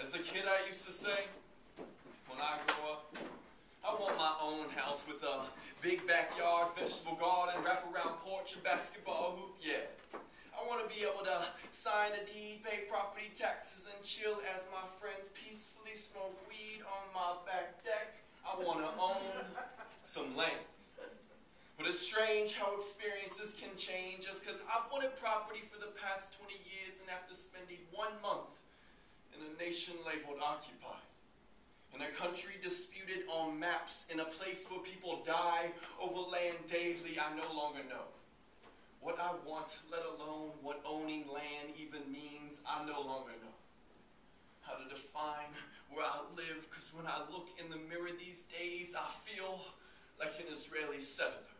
As a kid, I used to say, when I grow up, I want my own house with a big backyard, vegetable garden, wraparound porch, and basketball hoop, yeah. I want to be able to sign a deed, pay property taxes, and chill as my friends peacefully smoke weed on my back deck. I want to own some land. But it's strange how experiences can change just because I've wanted property for the past 20 years, and after spending 1 month in a nation labeled occupied, in a country disputed on maps, in a place where people die over land daily, I no longer know what I want, let alone what owning land even means. I no longer know how to define where I live, because when I look in the mirror these days, I feel like an Israeli settler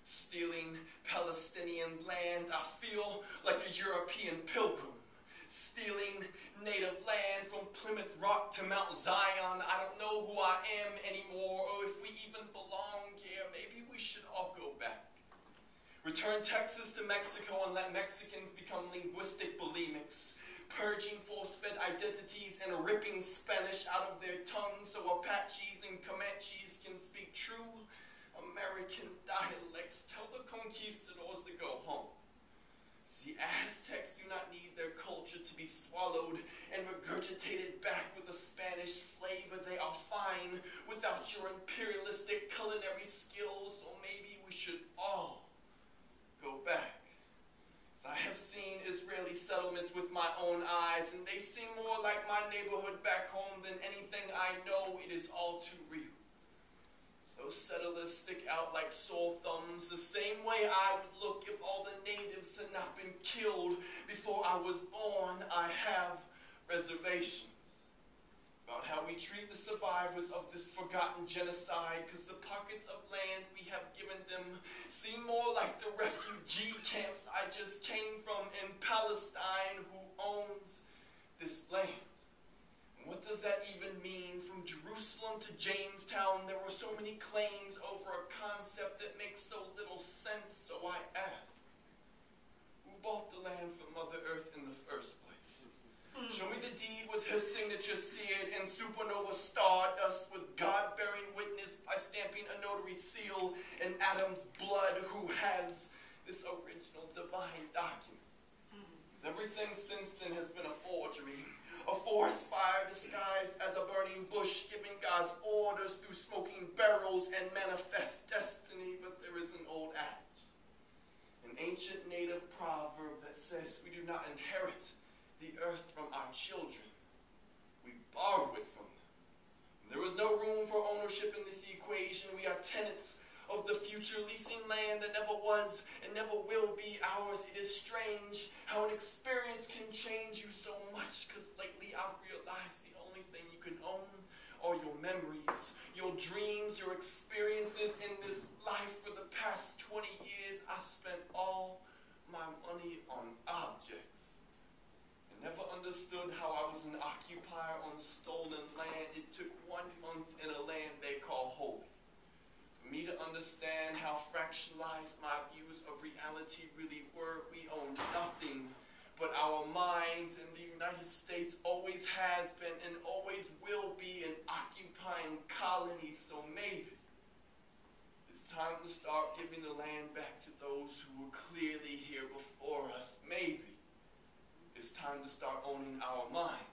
stealing Palestinian land. I feel like a European pilgrim stealing native land from Plymouth Rock to Mount Zion. I don't know who I am anymore, or if we even belong here. Maybe we should all go back. Return Texas to Mexico and let Mexicans become linguistic bulimics, purging force-fed identities and ripping Spanish out of their tongues so Apaches and Comanches can speak true American dialects. Tell the conquistadors to go home. The Aztecs do not need their culture to be swallowed and regurgitated back with a Spanish flavor. They are fine without your imperialistic culinary skills, so maybe we should all go back. So I have seen Israeli settlements with my own eyes, and they seem more like my neighborhood back home than anything I know. It is all too real. Those settlers stick out like sore thumbs, the same way I would look if all the natives had not been killed before I was born. I have reservations about how we treat the survivors of this forgotten genocide, because the pockets of land we have given them seem more like the refugee camps I just came from in Palestine. Who owns this land? What does that even mean? From Jerusalem to Jamestown, there were so many claims over a concept that makes so little sense. So I ask, who bought the land from Mother Earth in the first place? Show me the deed with his signature seared in supernova stardust, with God bearing witness by stamping a notary seal in Adam's blood. Who has this original divine document? Because everything since then has been a forgery. A forest fire disguised as a burning bush, giving God's orders through smoking barrels and manifest destiny. But there is an old adage, an ancient native proverb that says we do not inherit the earth from our children, we borrow it from them. And there is no room for ownership in this equation. We are tenants of the future, leasing land that never was and never will be ours. It is strange how an experience can change you so much, because lately I've realized the only thing you can own are your memories, your dreams, your experiences in this life. For the past 20 years, I spent all my money on objects and never understood how I was an occupier on stolen land. It took 1 month in a land they call holy me to understand how fractionalized my views of reality really were. We own nothing but our minds, and the United States always has been and always will be an occupying colony. So maybe it's time to start giving the land back to those who were clearly here before us. Maybe it's time to start owning our minds.